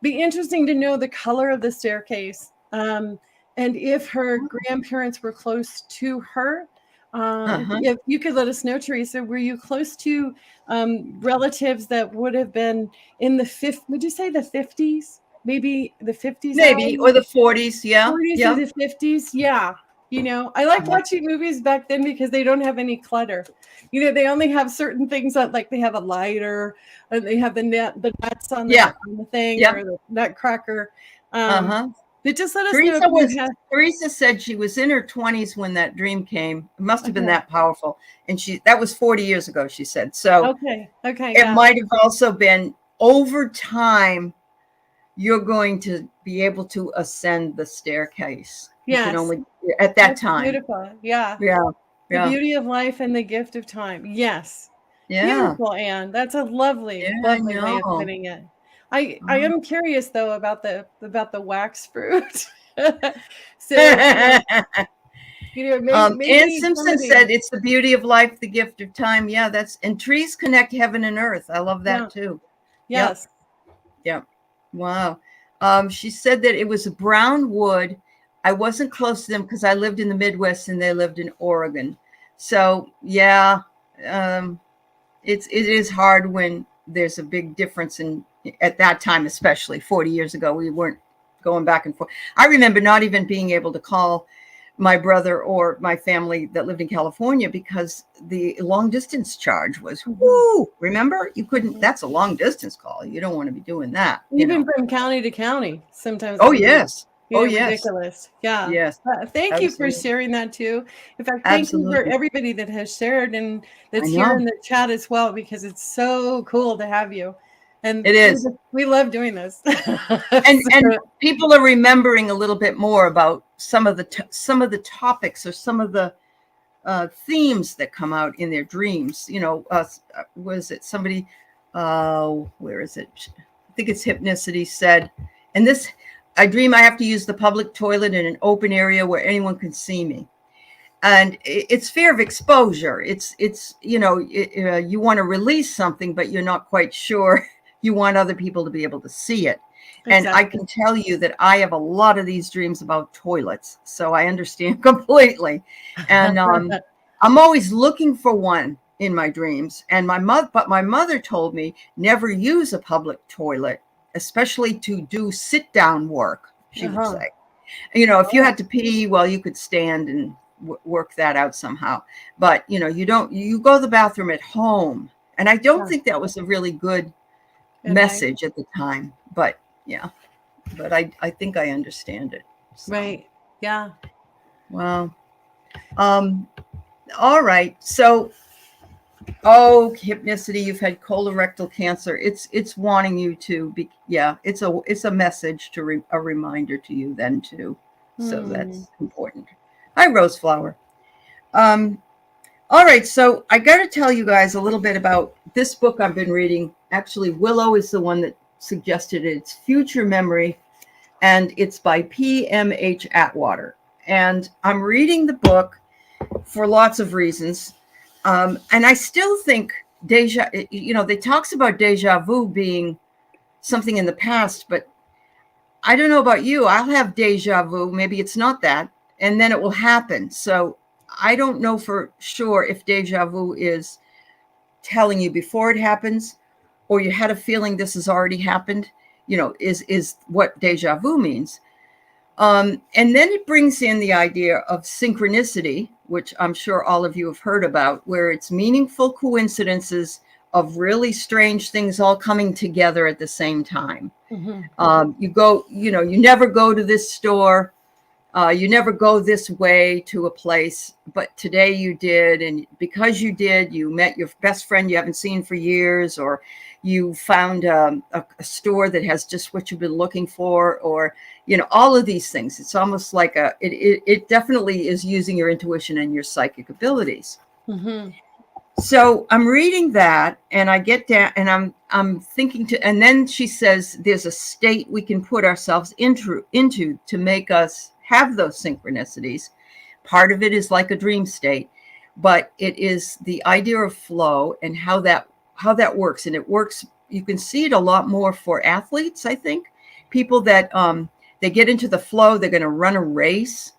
Be interesting to know the color of the staircase, and if her grandparents were close to her. If you could let us know, Teresa, were you close to relatives that would have been in the would you say the 50s? Maybe the 50s? Maybe, or the 40s, 40s or the 50s, yeah. I liked watching movies back then because they don't have any clutter. They only have certain things like they have a lighter, and they have the nuts on the thing, or the nutcracker. But just let us know if you have. Teresa said she was in her 20s when that dream came. It must have been Okay. that powerful. And that was 40 years ago, she said. So Okay. it might have also been over time, you're going to be able to ascend the staircase. You can only at that time. Beautiful. Yeah. Yeah. The beauty of life and the gift of time. Yes. Yeah. Beautiful, Anne. That's a lovely, lovely way of putting it. I am curious though about the wax fruit. So maybe Ann Simpson said it's the beauty of life, the gift of time. Yeah, and trees connect heaven and earth. I love that too. Yes. Yep. Wow. She said that it was a brown wood. I wasn't close to them because I lived in the Midwest and they lived in Oregon. So yeah, it is hard when there's a big difference at that time, especially 40 years ago, we weren't going back and forth. I remember not even being able to call my brother or my family that lived in California because the long distance charge was, whoo, remember? You couldn't, that's a long distance call. You don't want to be doing that. Even from county to county, sometimes. Oh, yes. Oh, yes. Ridiculous. Yeah. Yes. Thank you for sharing that too. In fact, thank you for everybody that has shared and that's here in the chat as well, because it's so cool to have you. And it is. We love doing this. and people are remembering a little bit more about some of the topics or some of the themes that come out in their dreams. Was it somebody? Where is it? I think it's Hypnicity said, and this. I dream I have to use the public toilet in an open area where anyone can see me. And it's fear of exposure. It's you want to release something, but you're not quite sure. You want other people to be able to see it. Exactly. And I can tell you that I have a lot of these dreams about toilets. So I understand completely. And I'm always looking for one in my dreams. And my mother told me never use a public toilet, especially to do sit down work, she would say. If you had to pee, well, you could stand and work that out somehow. But, you go to the bathroom at home. And I don't think that was a really good message at the time. But I think I understand it. So. Right. Yeah. Wow. All right. So, Hypnicity, you've had colorectal cancer. It's wanting you to be, it's a message to a reminder to you then too. So that's important. Hi, Roseflower. All right. So I got to tell you guys a little bit about this book I've been reading. Actually, Willow is the one that suggested it. It's Future Memory, and it's by P.M.H. Atwater. And I'm reading the book for lots of reasons. And I still think they talks about deja vu being something in the past, but I don't know about you. I'll have deja vu. Maybe it's not that. And then it will happen. So I don't know for sure if deja vu is telling you before it happens, or you had a feeling this has already happened, is what deja vu means. And then it brings in the idea of synchronicity, which I'm sure all of you have heard about, where it's meaningful coincidences of really strange things all coming together at the same time. Mm-hmm. You never go to this store. You never go this way to a place, but today you did. And because you did, you met your best friend you haven't seen for years, or you found a store that has just what you've been looking for, or, all of these things. It's almost like it definitely is using your intuition and your psychic abilities. Mm-hmm. So I'm reading that and I get down and I'm thinking and then she says, there's a state we can put ourselves into to make us have those synchronicities. Part of it is like a dream state, but it is the idea of flow and how that works. And it works. You can see it a lot more for athletes. I think people that, they get into the flow, they're going to run a race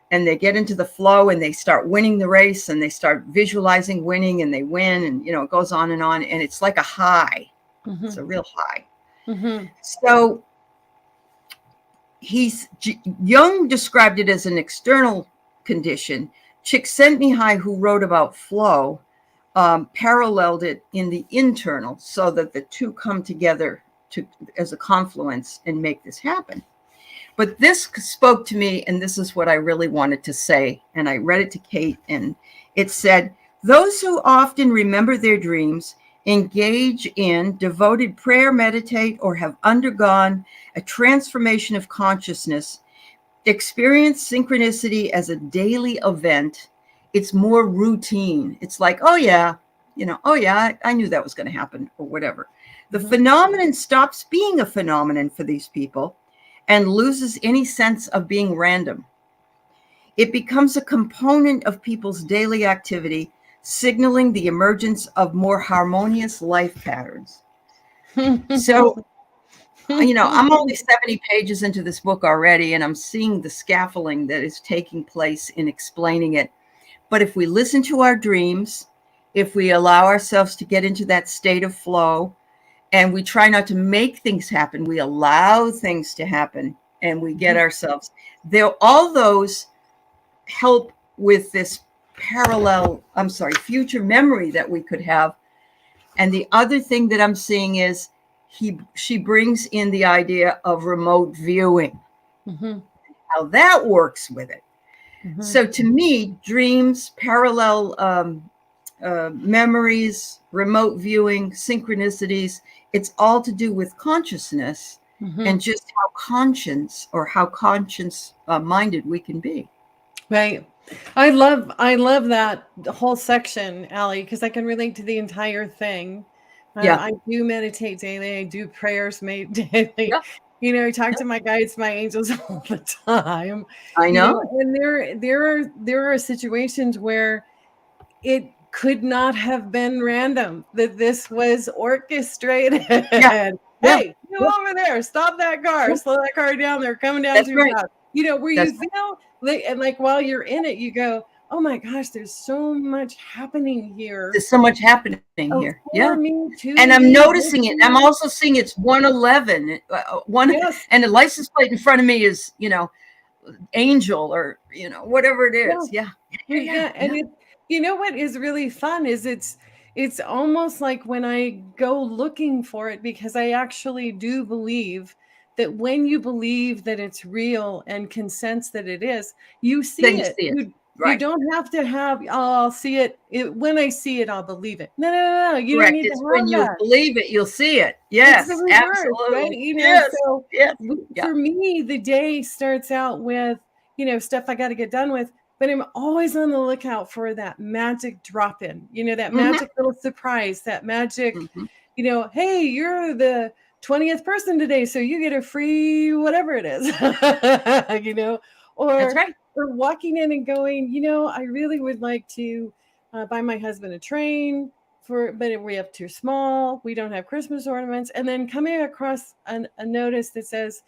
and they get into the flow and they start winning the race and they start visualizing winning and they win. And, it goes on. And it's like a high. Mm-hmm. It's a real high. Mm-hmm. So Jung described it as an external condition. Csikszentmihalyi, who wrote about flow, paralleled it in the internal so that the two come together as a confluence and make this happen. But this spoke to me, and this is what I really wanted to say. And I read it to Kate, and it said, those who often remember their dreams, engage in devoted prayer, meditate, or have undergone a transformation of consciousness, experience synchronicity as a daily event. It's more routine. It's like, oh yeah, oh yeah, I knew that was going to happen, or whatever. The phenomenon stops being a phenomenon for these people and loses any sense of being random. It becomes a component of people's daily activity, signaling the emergence of more harmonious life patterns. So, I'm only 70 pages into this book already, and I'm seeing the scaffolding that is taking place in explaining it. But if we listen to our dreams, if we allow ourselves to get into that state of flow, and we try not to make things happen, we allow things to happen, and we get ourselves there. All those help with this future memory that we could have. And the other thing that I'm seeing is she brings in the idea of remote viewing, how that works with it. So to me, dreams, parallel memories, remote viewing, synchronicities, it's all to do with consciousness and just how conscience minded we can be. Right. I love that whole section, Aley, because I can relate to the entire thing. I do meditate daily. I do prayers made daily. Yeah. I talk to my guides, my angels all the time. I know. And there are situations where it could not have been random, that this was orchestrated. Yeah. Hey, over there, stop that car, slow that car down, they're coming down too fast. Where you feel and like while you're in it, you go, oh my gosh, there's so much happening here. There's so much happening here. Yeah. Me too. And I'm noticing it. I'm also seeing it's 111. And the license plate in front of me is, Angel or, whatever it is. Yeah. And what is really fun is it's almost like when I go looking for it, because I actually do believe that when you believe that it's real and can sense that it is, you see it. You don't have to have, I'll see it. When I see it, I'll believe it. No. You don't need to have when you believe it, you'll see it. Yes, absolutely. Right? For me, the day starts out with, stuff I got to get done with, but I'm always on the lookout for that magic drop in, that magic little surprise, that magic, hey, you're the 20th person today, so you get a free whatever it is, or that's right. Or walking in and going, I really would like to buy my husband a train but we have too small. We don't have Christmas ornaments. And then coming across a notice that says,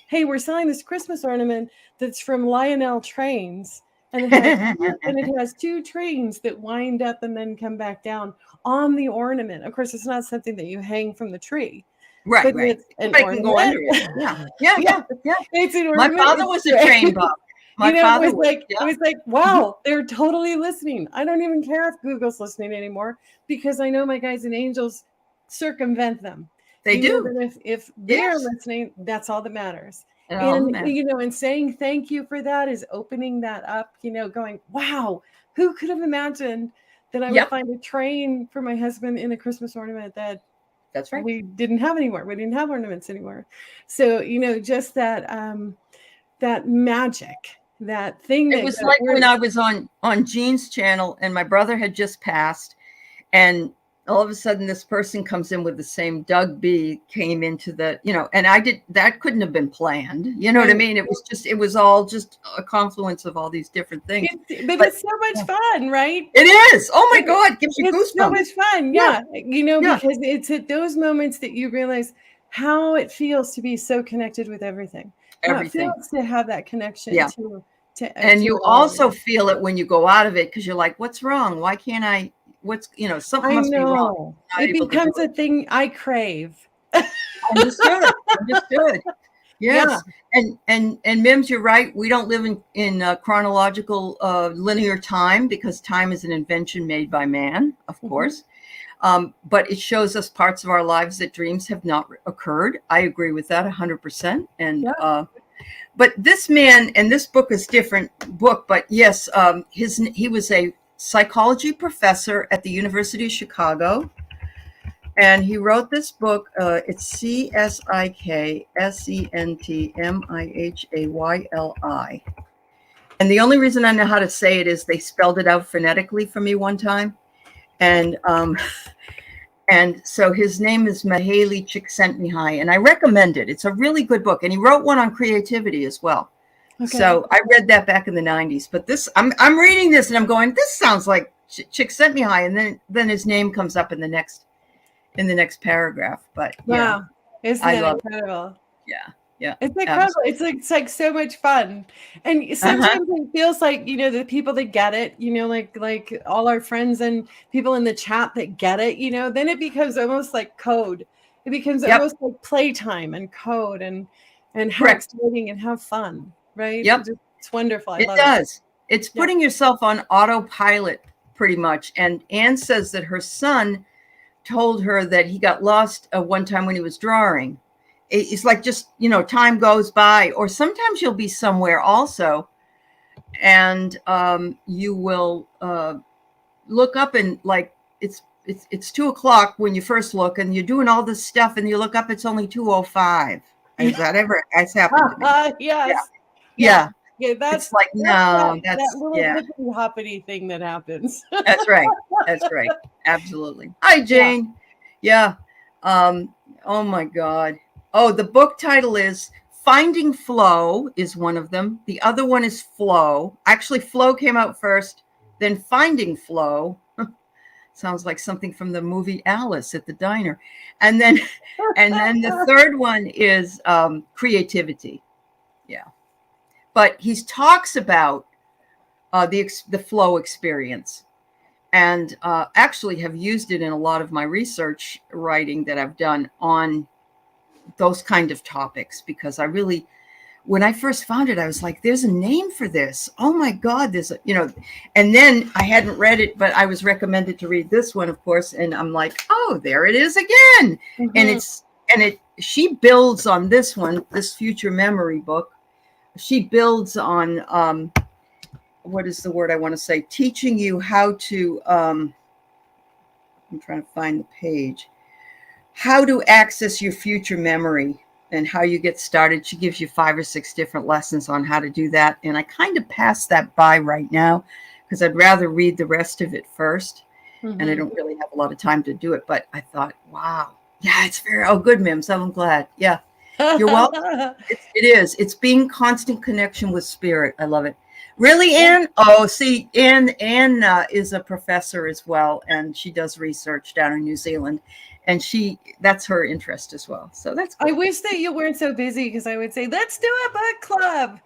hey, we're selling this Christmas ornament that's from Lionel Trains. And it has two trains that wind up and then come back down on the ornament. Of course, it's not something that you hang from the tree. Right. It's an ornament. Go under it. Yeah. It's an ornament. My father was a train buff. It was like, wow, they're totally listening. I don't even care if Google's listening anymore, because I know my guides and angels circumvent them. They do. If they're listening, that's all that matters. And saying thank you for that is opening that up, going, wow, who could have imagined that I would find a train for my husband in a Christmas ornament that's right. We didn't have anymore. We didn't have ornaments anymore. So, just that magic. That thing. It was like when I was on Jean's channel and my brother had just passed, and all of a sudden this person comes in with the same Doug B came into the, and that couldn't have been planned. You know what I mean? It was all just a confluence of all these different things. But it's so much fun, right? It is. Oh my God. It gives you goosebumps. So much fun. Yeah. Because it's at those moments that you realize how it feels to be so connected with everything. Everything. How it feels to have that connection and you also feel it when you go out of it, because you're like, what's wrong? Why can't I? Something must be wrong. It becomes a thing I crave. Understood. Yes. And Mims, you're right. We don't live in chronological linear time, because time is an invention made by man, of course. But it shows us parts of our lives that dreams have not occurred. I agree with that 100%. And But this man, and this book is different book, but yes, he was a psychology professor at the University of Chicago. And he wrote this book. It's CSIKSENTMIHAYLI. And the only reason I know how to say it is they spelled it out phonetically for me one time. And so his name is Mihaly Csikszentmihalyi, and I recommend it. It's a really good book. And he wrote one on creativity as well. Okay. So I read that back in the 90s. But this, I'm reading this and I'm going, this sounds like Csikszentmihalyi. And then his name comes up in the next paragraph. But wow, isn't that incredible? It. Yeah, it's incredible. Absolutely. It's like so much fun, and sometimes it feels like, you know, the people that get it, you know, like all our friends and people in the chat that get it, you know, then it becomes almost like code. It becomes almost like playtime and code and how exciting and how fun, right? Yep, it's wonderful. It does. It's putting yourself on autopilot pretty much. And Anne says that her son told her that he got lost one time when he was drawing. It's like, just, you know, time goes by, or sometimes you'll be somewhere also, and you will look up and like it's 2:00 when you first look, and you're doing all this stuff, and you look up, it's only 2:05. Has that ever happened to me? Yes. Yeah. Yeah, that's like that's that little hoppity thing that happens. That's right. Absolutely. Hi, Jane. Yeah. Oh my God. Oh, the book title is Finding Flow is one of them. The other one is Flow. Actually, Flow came out first, then Finding Flow. Sounds like something from the movie Alice at the Diner. And then the third one is Creativity. Yeah. But he talks about the flow experience, and actually have used it in a lot of my research writing that I've done on those kind of topics, because I really, when I first found it, I was like, there's a name for this. Oh my God, there's a, you know, and then I hadn't read it, but I was recommended to read this one, of course. And I'm like, oh, there it is again. Mm-hmm. And she builds on this one, this future memory book. She builds on, what is the word I want to say? Teaching you how to, I'm trying to find the page, how to access your future memory and how you get started. She gives you 5 or 6 different lessons on how to do that. And I kind of pass that by right now because I'd rather read the rest of it first. Mm-hmm. And I don't really have a lot of time to do it. But I thought, wow, yeah, it's good, Mims. I'm glad. Yeah. You're welcome. It is. It's being constant connection with spirit. I love it. Really, Anne? Oh, see, Anne is a professor as well, and she does research down in New Zealand, and that's her interest as well. So that's cool. I wish that you weren't so busy, because I would say, let's do a book club.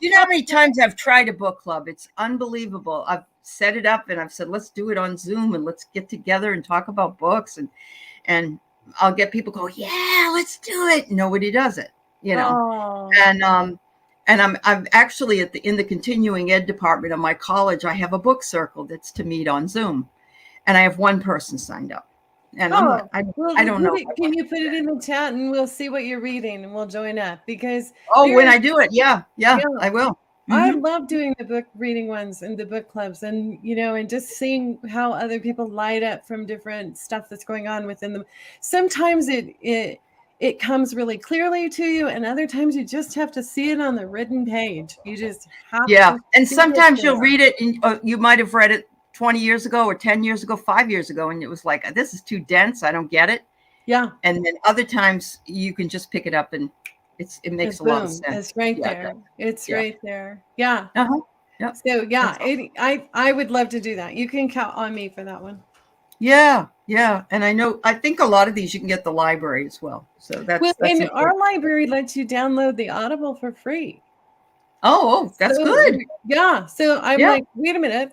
You know how many times I've tried a book club? It's unbelievable. I've set it up, and I've said, let's do it on Zoom, and let's get together and talk about books, and I'll get people go, yeah, let's do it. Nobody does it, you know. Oh. And I'm actually in the continuing ed department of my college. I have a book circle that's to meet on Zoom, and I have one person signed up. And I don't know. Can you put it in the chat, and we'll see what you're reading, and we'll join up, because when I do it, yeah, I will. Mm-hmm. I love doing the book reading ones and the book clubs, and and just seeing how other people light up from different stuff that's going on within them. Sometimes it comes really clearly to you, and other times you just have to see it on the written page. You just have to. And sometimes you'll read it, and you might have read it 20 years ago or 10 years ago, 5 years ago, and it was like, this is too dense. I don't get it. Yeah. And then other times you can just pick it up, and it makes a lot of sense. It's right there. It's right there. Yeah. Uh-huh. Yep. So I would love to do that. You can count on me for that one. Yeah. And I think a lot of these you can get the library as well. So that's our library lets you download the Audible for free. Oh, that's good. Yeah. So I'm like, wait a minute.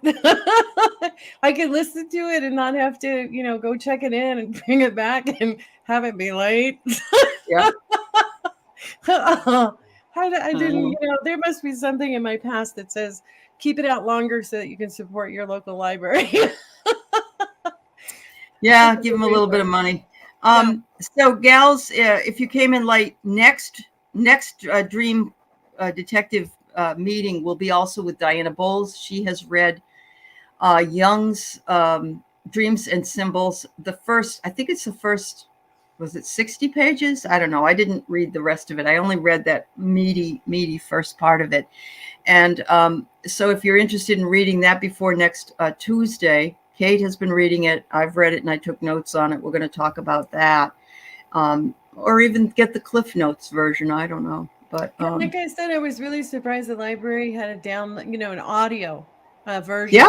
I could listen to it and not have to, go check it in and bring it back and have it be late. Yeah. I didn't, there must be something in my past that says keep it out longer so that you can support your local library. Yeah, give them a little bit of money. So gals, if you came in late, next next dream detective meeting will be also with Diana Bowles. She has read Jung's Dreams and Symbols. I think it's the first, was it 60 pages? I don't know. I didn't read the rest of it. I only read that meaty first part of it. And so if you're interested in reading that before next Tuesday, Kate has been reading it. I've read it and I took notes on it. We're going to talk about that. Or even get the Cliff Notes version. I don't know. But like I said, I was really surprised the library had an audio version.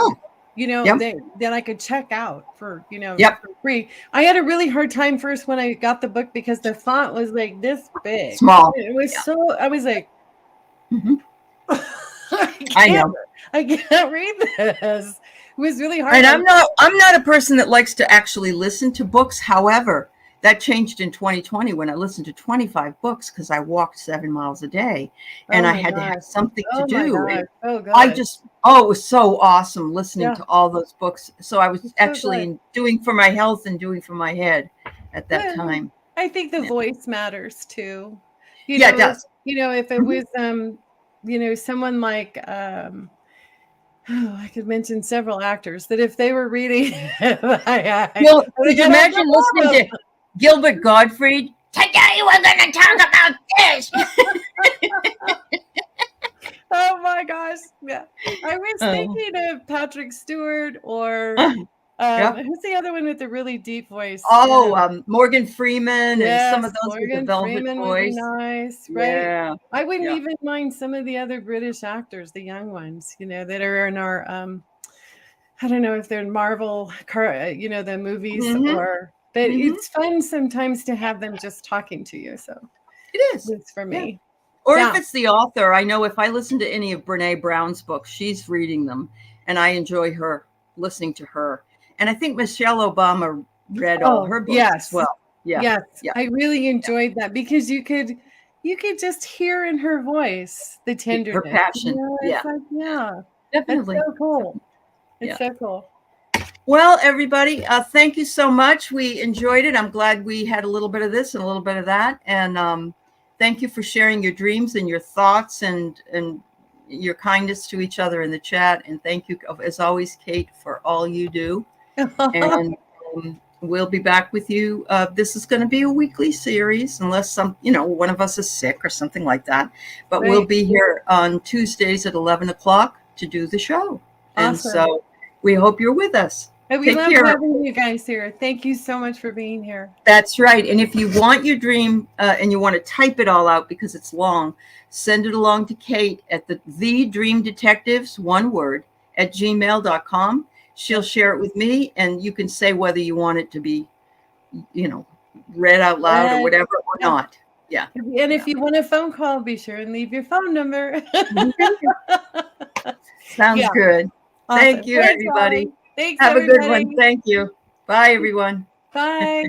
Yeah. That I could check out for, for free. I had a really hard time first when I got the book because the font was like this big. Small. It was I was like, I can't read this. It was really hard. And I'm not a person that likes to actually listen to books. However, that changed in 2020 when I listened to 25 books because I walked 7 miles a day and I had to have something to do. Oh, God. It was so awesome listening to all those books. So I was actually doing for my health and doing for my head at that time. I think the voice matters too. It does. If it was, someone like, I could mention several actors that if they were reading, could you imagine listening to Gilbert Gottfried? Today we're going to talk about this. Oh my gosh! Yeah, I was thinking of Patrick Stewart or who's the other one with the really deep voice? Morgan Freeman and some of those with the velvet Freeman voice. Would be nice, right? Yeah. I wouldn't even mind some of the other British actors, the young ones, that are in our. I don't know if they're in Marvel, the movies or. But it's fun sometimes to have them just talking to you. So it is. It's for me. Yeah. Or if it's the author, I know if I listen to any of Brene Brown's books, she's reading them and I enjoy listening to her. And I think Michelle Obama read all her books as well. Yeah. Yes. Yeah. I really enjoyed that because you could just hear in her voice the tenderness. Her passion. Definitely. It's so cool. It's so cool. Well, everybody, thank you so much. We enjoyed it. I'm glad we had a little bit of this and a little bit of that. And thank you for sharing your dreams and your thoughts and your kindness to each other in the chat. And thank you, as always, Kate, for all you do. And we'll be back with you. This is going to be a weekly series, unless one of us is sick or something like that. But we'll be here on Tuesdays at 11 o'clock to do the show. Awesome. And so we hope you're with us. And we love having you guys here. Thank you so much for being here. That's right. And if you want your dream and you want to type it all out because it's long, send it along to Kate at the Dream Detectives, one word, @gmail.com. She'll share it with me and you can say whether you want it to be, read out loud or whatever or not. Yeah. And if you want a phone call, be sure and leave your phone number. Sounds good. Awesome. Thank you, everybody. Thanks, Have a good one. Thank you. Bye, everyone. Bye.